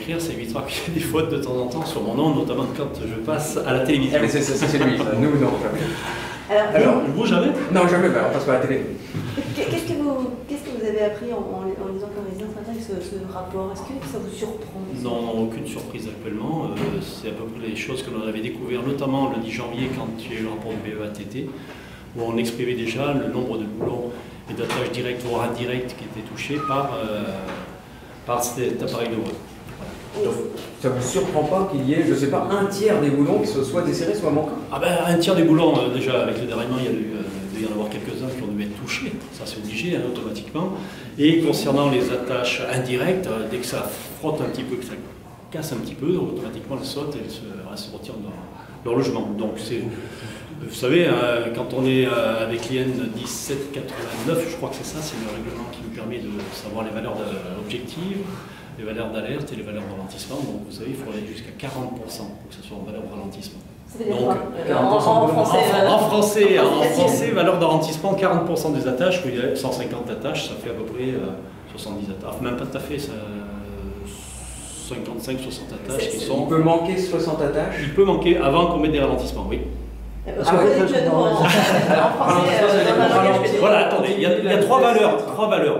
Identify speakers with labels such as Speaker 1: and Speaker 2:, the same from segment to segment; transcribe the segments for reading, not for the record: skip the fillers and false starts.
Speaker 1: écrire, ça évitera qu'il y ait des fautes de temps en temps sur mon nom, notamment quand je passe à la télévision.
Speaker 2: Ah, mais c'est lui, ça. Nous, non, jamais.
Speaker 1: Alors, vous, jamais?
Speaker 2: Non, jamais, on passe pas à la télé.
Speaker 3: Qu'est-ce que vous avez appris en lisant Parisien ce matin avec ce rapport? Est-ce que ça vous surprend?
Speaker 1: Non, aucune surprise actuellement. C'est à peu près les choses que l'on avait découvert, notamment le 10 janvier, quand il y a eu le rapport du BEATT, où on exprimait déjà le nombre de boulons et d'attaches directes voire indirectes qui étaient touchés par cet appareil de voie.
Speaker 2: Voilà. Donc, ça ne vous surprend pas qu'il y ait, je ne sais pas, un tiers des boulons qui soient soit desserrés, soit manquants?
Speaker 1: Ah ben, un tiers des boulons, déjà avec le déraillement, il y en avoir quelques-uns qui ont dû être touchés, ça c'est obligé, automatiquement. Et concernant les attaches indirectes, dès que ça frotte un petit peu, que ça casse un petit peu, automatiquement elles sautent et elles se retirent dans leur logement. Donc c'est, vous savez, quand on est avec l'IN 1789, je crois que c'est ça, c'est le règlement qui nous permet de savoir les valeurs objectives, les valeurs d'alerte et les valeurs de ralentissement. Donc vous savez, il faut aller jusqu'à 40% pour que ce soit en valeur de ralentissement.
Speaker 3: Donc,
Speaker 1: en français, valeur de ralentissement, 40% des attaches, il y a 150 attaches, ça fait à peu près 70 attaches. Même pas tout à fait, 55-60 attaches qui sont...
Speaker 2: Il peut manquer 60 attaches?
Speaker 1: Il peut manquer avant qu'on mette des ralentissements, oui. Voilà, attendez, il y a trois valeurs.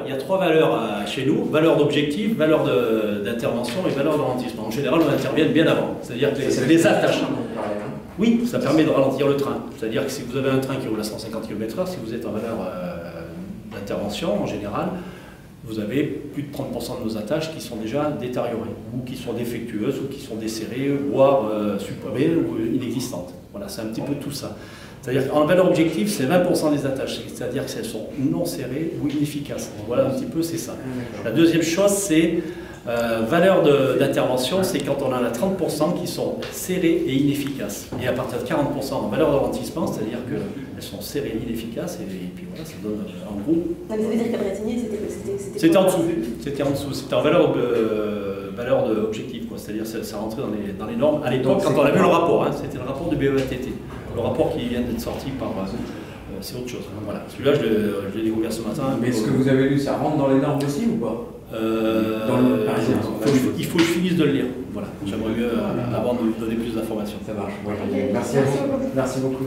Speaker 1: Il y a trois valeurs chez nous, valeur d'objectif, valeur d'intervention et valeur de ralentissement. En général, on intervient bien avant, c'est-à-dire que les attaches. Oui, ça permet de ralentir le train. C'est-à-dire que si vous avez un train qui roule à 150 km/h, si vous êtes en valeur d'intervention, en général, vous avez plus de 30% de nos attaches qui sont déjà détériorées, ou qui sont défectueuses, ou qui sont desserrées, voire supprimées, ou inexistantes. Voilà, c'est un petit peu tout ça. C'est-à-dire qu'en valeur objective, c'est 20% des attaches, c'est-à-dire qu'elles sont non serrées ou inefficaces. Voilà un petit peu, c'est ça. La deuxième chose, c'est valeur d'intervention, c'est quand on en a 30% qui sont serrées et inefficaces. Et à partir de 40% en valeur de ralentissement, c'est-à-dire qu'elles sont serrées et inefficaces, et puis voilà, ça donne en gros...
Speaker 3: Non, mais ça veut dire qu'à Bretigny,
Speaker 1: c'était en dessous. C'était en dessous. C'était en valeur d'objectif, quoi. C'est-à-dire que ça rentrait dans les normes. À l'époque, quand on a vu le rapport, c'était le rapport du BEATT. Le rapport qui vient d'être sorti par... c'est autre chose. Voilà. Celui-là, je l'ai découvert ce matin.
Speaker 2: Mais ce que vous avez lu, ça rentre dans les normes aussi ou pas?
Speaker 1: Il faut que je finisse de le lire. Voilà. J'aimerais mieux avant de vous donner plus d'informations.
Speaker 2: Ça marche. Merci à vous. Merci beaucoup.